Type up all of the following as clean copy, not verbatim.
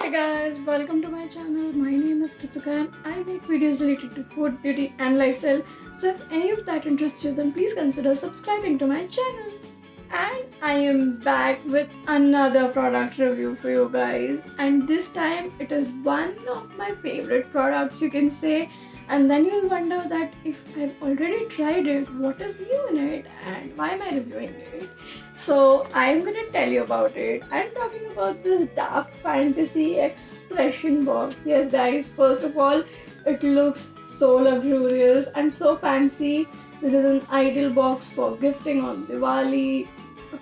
Hey guys, welcome to my channel. My name is Kritika and I make videos related to food, beauty and lifestyle. So if any of that interests you, then please consider subscribing to my channel. And I am back with another product review for you guys. And this time it is one of my favorite products, you can say. And then you'll wonder that if I've already tried it, what is new in it and why am I reviewing it? So I'm gonna tell you about it. I'm talking about this Dark Fantasy expression box. Yes guys, first of all, it looks so luxurious and so fancy. This is an ideal box for gifting on Diwali,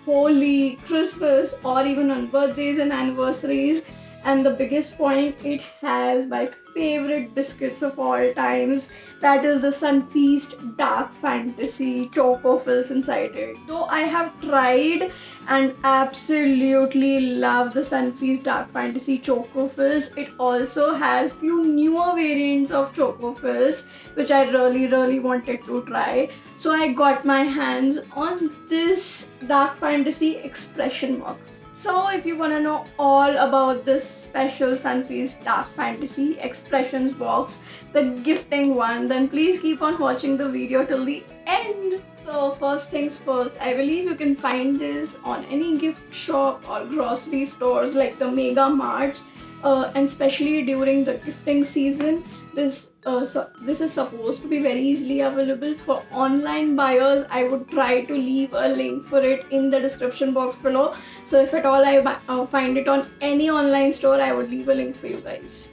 Holi, Christmas, or even on birthdays and anniversaries. And the biggest point, it has my favorite biscuits of all times, that is the Sunfeast Dark Fantasy Choco fills inside it. Though I have tried and absolutely love the Sunfeast Dark Fantasy Choco fills, it also has few newer variants of Choco fills which I really wanted to try. So I got my hands on this Dark Fantasy expression box. So if you want to know all about this special Sunfeast Dark Fantasy expressions box, the gifting one, then please keep on watching the video till the end. So first things first, I believe you can find this on any gift shop or grocery stores like the mega marts, and especially during the gifting season. This is supposed to be very easily available. For online buyers, I would try to leave a link for it in the description box below. So if at all I find it on any online store, I would leave a link for you guys.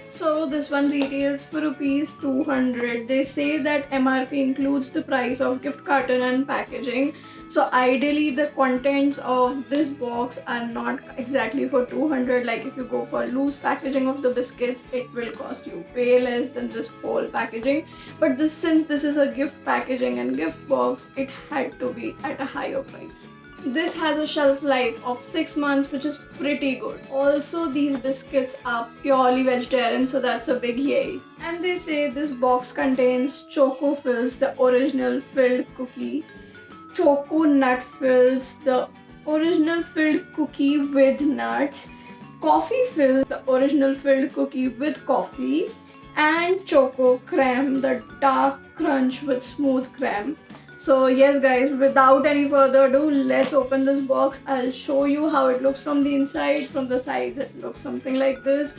So this one retails for rupees 200. They say that MRP includes the price of gift carton and packaging. So ideally the contents of this box are not exactly for 200. Like if you go for loose packaging of the biscuits, it will cost you way less than this whole packaging. But since this is a gift packaging and gift box, it had to be at a higher price. This has a shelf life of 6 months, which is pretty good. Also, these biscuits are purely vegetarian, so that's a big yay. And they say this box contains Choco Fills, the original filled cookie, Choco Nut Fills, the original filled cookie with nuts, Coffee Fills, the original filled cookie with coffee, and Choco Creme, the dark crunch with smooth creme. So yes guys, without any further ado, let's open this box. I'll show you how it looks from the inside. From the sides, it looks something like this.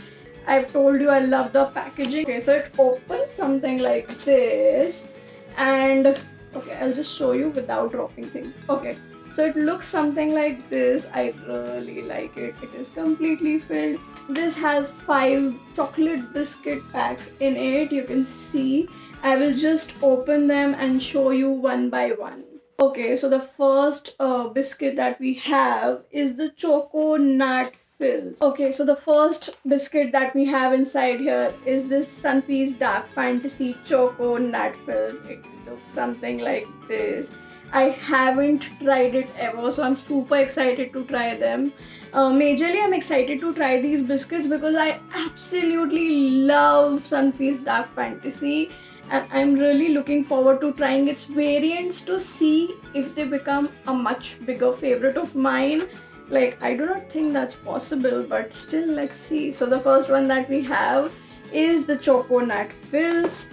I've told you I love the packaging. Okay, so it opens something like this. And okay, I'll just show you without dropping things. Okay, so it looks something like this. I really like it. It is completely filled. This has 5 chocolate biscuit packs in it. You can see. I will just open them and show you one by one. Okay, so the first biscuit that we have is the Choco Nut Fills. Okay, so the first biscuit that we have inside here is this Sunfeast Dark Fantasy Choco Nut Fills. It looks something like this. I haven't tried it ever, so I'm super excited to try them. Majorly, I'm excited to try these biscuits because I absolutely love Sunfeast Dark Fantasy. And I'm really looking forward to trying its variants to see if they become a much bigger favorite of mine. Like, I do not think that's possible, but still, let's see. So the first one that we have is the Choco Nut Fills.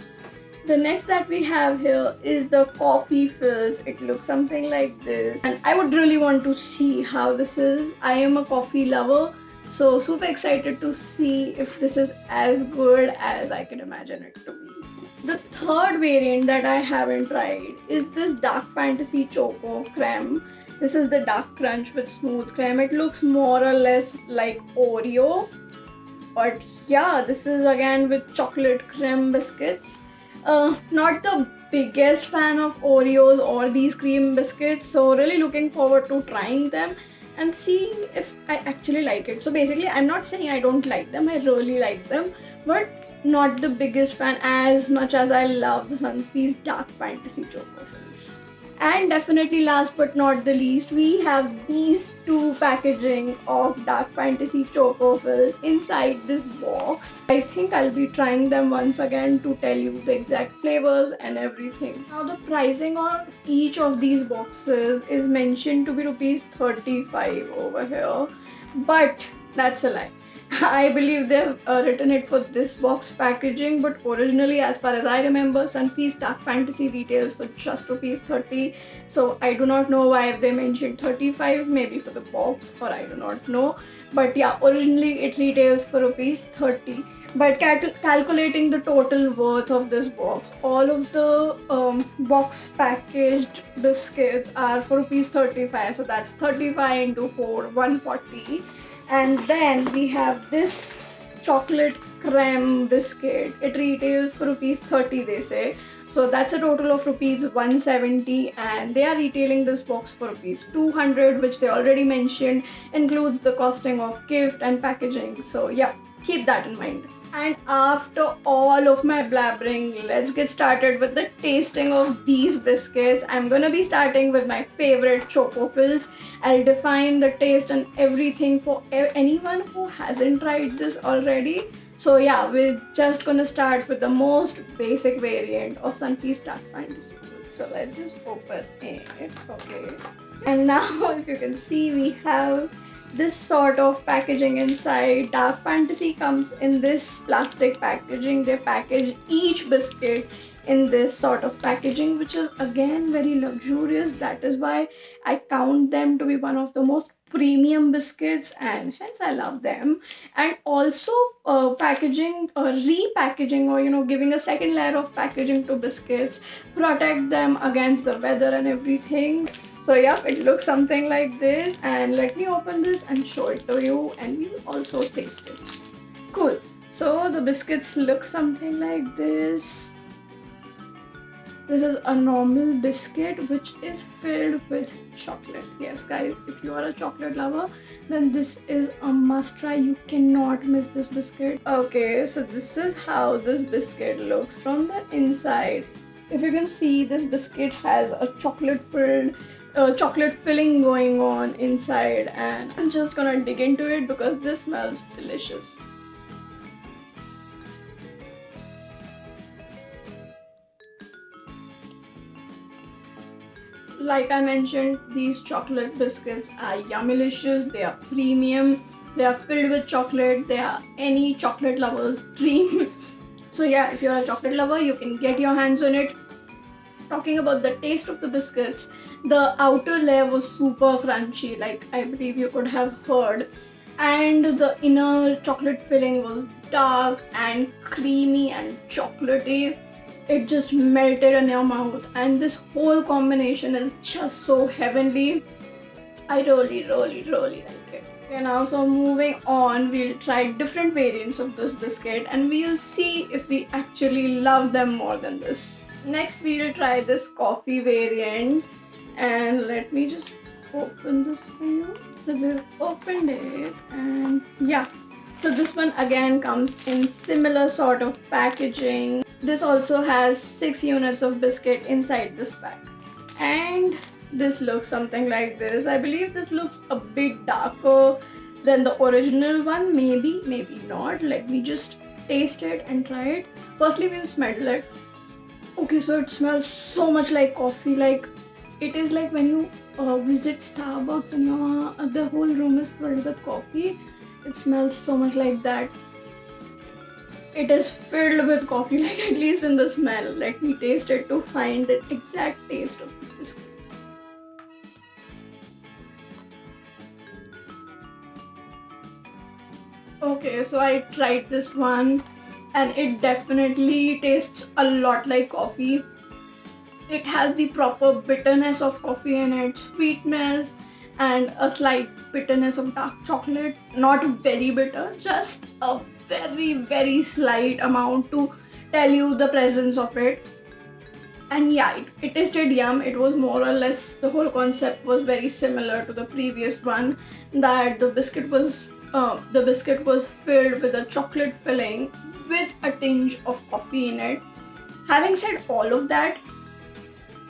The next that we have here is the Coffee Fills. It looks something like this. And I would really want to see how this is. I am a coffee lover, so super excited to see if this is as good as I can imagine it to be. The third variant that I haven't tried is this Dark Fantasy Choco Creme. This is the dark crunch with smooth creme. It looks more or less like Oreo. But yeah, this is again with chocolate creme biscuits. Not the biggest fan of Oreos or these cream biscuits. So really looking forward to trying them and seeing if I actually like it. So basically, I'm not saying I don't like them. I really like them. But not the biggest fan as much as I love the Sunfeast Dark Fantasy Choco Fills. And definitely last but not the least, we have these 2 packaging of Dark Fantasy Choco Fills inside this box. I think I'll be trying them once again to tell you the exact flavors and everything. Now the pricing on each of these boxes is mentioned to be rupees 35 over here. But that's a lie. I believe they've written it for this box packaging, but originally, as far as I remember, Sunfeast Dark Fantasy retails for just rupees 30. So I do not know why they mentioned 35, maybe for the box, or I do not know. But yeah, originally it retails for rupees 30. But calculating the total worth of this box, all of the box packaged biscuits are for rupees 35. So that's 35 into 4, 140. And then we have this chocolate creme biscuit. It retails for rupees 30, they say. So that's a total of rupees 170, and they are retailing this box for rupees 200, which they already mentioned includes the costing of gift and packaging. So yeah, keep that in mind. And after all of my blabbering, let's get started with the tasting of these biscuits. I'm gonna be starting with my favorite Choco fills. I'll define the taste and everything for anyone who hasn't tried this already. So yeah, we're just gonna start with the most basic variant of Sunfeast Dark Fantasy. So let's just open it. Okay. And now, if you can see, we have this sort of packaging inside. Dark Fantasy comes in this plastic packaging. They package each biscuit in this sort of packaging, which is again very luxurious. That is why I count them to be one of the most premium biscuits, and hence I love them. And also packaging or repackaging, or giving a second layer of packaging to biscuits protect them against the weather and everything. So yeah, it looks something like this, and let me open this and show it to you, and we'll also taste it. Cool. So the biscuits look something like this. This is a normal biscuit which is filled with chocolate. Yes guys, if you are a chocolate lover, then this is a must try. You cannot miss this biscuit. Okay, so this is how this biscuit looks from the inside. If you can see, this biscuit has a chocolate filling going on inside, and I'm just gonna dig into it because this smells delicious. Like I mentioned, these chocolate biscuits are yummylicious. They are premium. They are filled with chocolate. They are any chocolate lover's dream. So yeah, if you're a chocolate lover, you can get your hands on it. Talking about the taste of the biscuits, the outer layer was super crunchy, like I believe you could have heard, and the inner chocolate filling was dark and creamy and chocolatey. It just melted in your mouth, and this whole combination is just so heavenly. I really like it. Okay, now so moving on, we'll try different variants of this biscuit and we'll see if we actually love them more than this. Next, we'll try this coffee variant, and let me just open this for you. So we've opened it, and yeah. So this one again comes in similar sort of packaging. This also has 6 units of biscuit inside this pack. And this looks something like this. I believe this looks a bit darker than the original one. Maybe, maybe not. Let me just taste it and try it. Firstly, we'll smell it. Okay, so it smells so much like coffee. Like, it is like when you visit Starbucks and the whole room is filled with coffee. It smells so much like that. It is filled with coffee, like at least in the smell. Let me taste it to find the exact taste of this biscuit. Okay, so I tried this one and it definitely tastes a lot like coffee. It has the proper bitterness of coffee in it, sweetness, and a slight bitterness of dark chocolate. Not very bitter, just a very slight amount to tell you the presence of it. And yeah, it tasted yum. It was more or less, the whole concept was very similar to the previous one, that the biscuit was filled with a chocolate filling with a tinge of coffee in it. Having said all of that,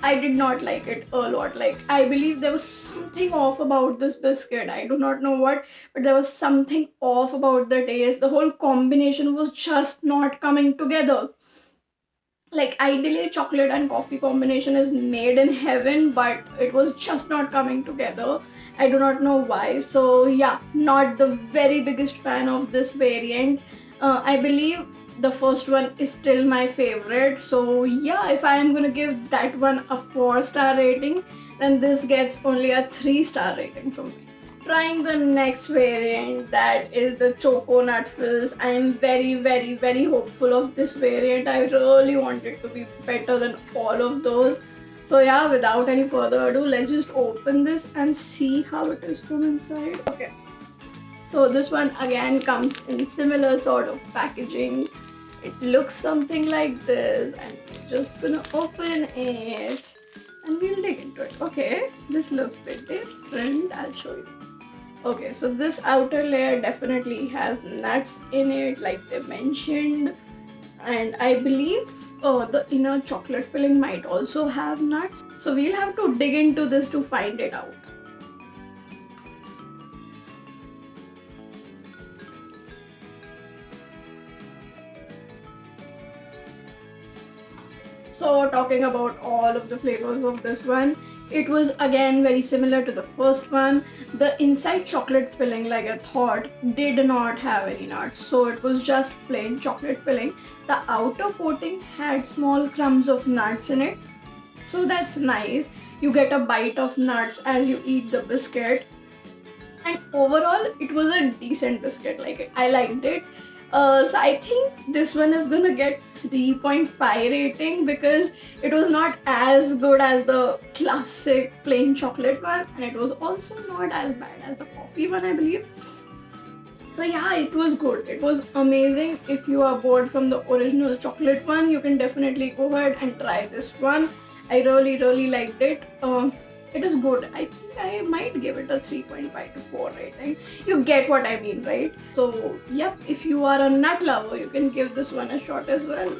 I did not like it a lot. Like, I believe there was something off about this biscuit. I do not know what, but there was something off about the taste. The whole combination was just not coming together. Like ideally chocolate and coffee combination is made in heaven, but it was just not coming together. I do not know why. So yeah, not the very biggest fan of this variant. I believe the first one is still my favorite. So yeah, if I am gonna give that one a 4-star rating, then this gets only a 3-star rating from me. Trying the next variant, that is the Choco nut fills. I am very hopeful of this variant. I really want it to be better than all of those. So yeah, without any further ado, let's just open this and see how it is from inside. Okay, so this one again comes in similar sort of packaging. It looks something like this, and I'm just gonna open it and we'll dig into it. Okay, this looks a bit different. I'll show you. Okay, so this outer layer definitely has nuts in it, like they mentioned, and I believe the inner chocolate filling might also have nuts. So we'll have to dig into this to find it out. So talking about all of the flavors of this one, it was again very similar to the first one. The inside chocolate filling, like I thought, did not have any nuts, so it was just plain chocolate filling. The outer coating had small crumbs of nuts in it, so that's nice. You get a bite of nuts as you eat the biscuit, and overall it was a decent biscuit. Like I liked it. So I think this one is gonna get 3.5 rating because it was not as good as the classic plain chocolate one, and it was also not as bad as the coffee one, I believe. So yeah, it was good. It was amazing. If you are bored from the original chocolate one, you can definitely go ahead and try this one. I really liked it. It is good. I think I might give it a 3.5 to 4 rating. You get what I mean, right? So yep, if you are a nut lover, you can give this one a shot as well.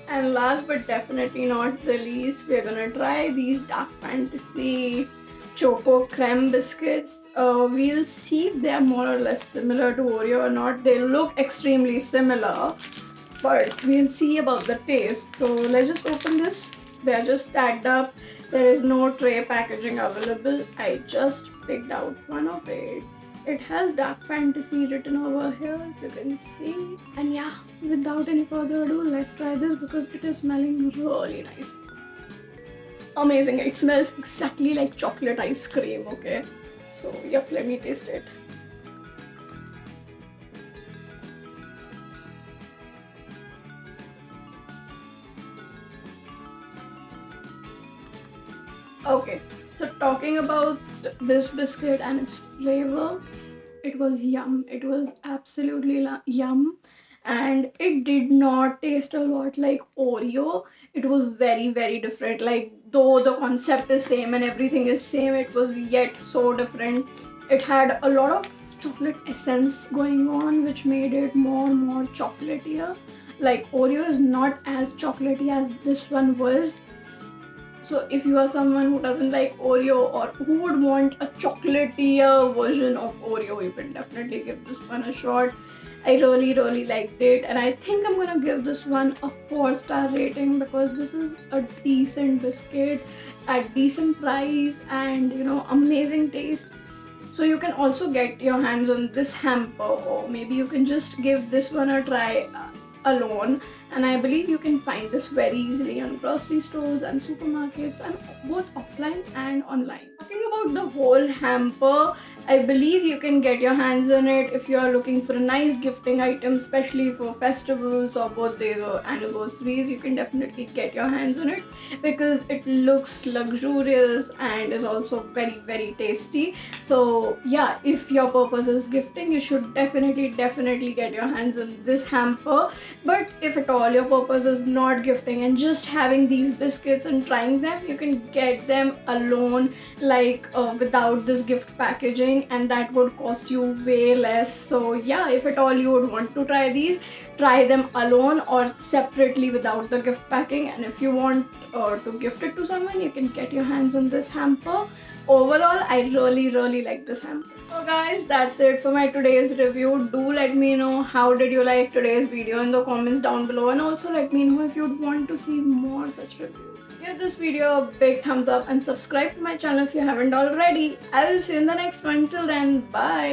And last but definitely not the least, we're gonna try these Dark Fantasy Choco creme biscuits. We'll see if they are more or less similar to Oreo or not. They look extremely similar, but we'll see about the taste. So let's just open this. They are just stacked up. There is no tray packaging available. I just picked out one of it. It has Dark Fantasy written over here, if you can see. And yeah, without any further ado, let's try this because it is smelling really nice. Amazing. It smells exactly like chocolate ice cream, okay? So yep, let me taste it. Okay, so talking about this biscuit and its flavor, it was yum. It was absolutely yum, and it did not taste a lot like Oreo. It was very different. Like though the concept is same and everything is same, it was yet so different. It had a lot of chocolate essence going on, which made it more chocolatier. Like Oreo is not as chocolatey as this one was. So if you are someone who doesn't like Oreo or who would want a chocolatier version of Oreo, you can definitely give this one a shot. I really liked it, and I think I'm gonna give this one a 4-star rating because this is a decent biscuit at decent price and amazing taste. So you can also get your hands on this hamper, or maybe you can just give this one a try alone, and I believe you can find this very easily on grocery stores and supermarkets, and both offline and online. Talking about the whole hamper, I believe you can get your hands on it if you are looking for a nice gifting item, especially for festivals or birthdays or anniversaries. You can definitely get your hands on it because it looks luxurious and is also very tasty. So yeah, if your purpose is gifting, you should definitely get your hands on this hamper. But if at all your purpose is not gifting and just having these biscuits and trying them, you can get them alone, like without this gift packaging, and that would cost you way less. So yeah, if at all you would want to try these, try them alone or separately without the gift packing. And if you want to gift it to someone, you can get your hands on this hamper. Overall, I really like this hamper. So guys, that's it for my today's review. Do let me know how did you like today's video in the comments down below, and also let me know if you'd want to see more such reviews. Give this video a big thumbs up and subscribe to my channel if you haven't already. I will see you in the next one. Till then, bye.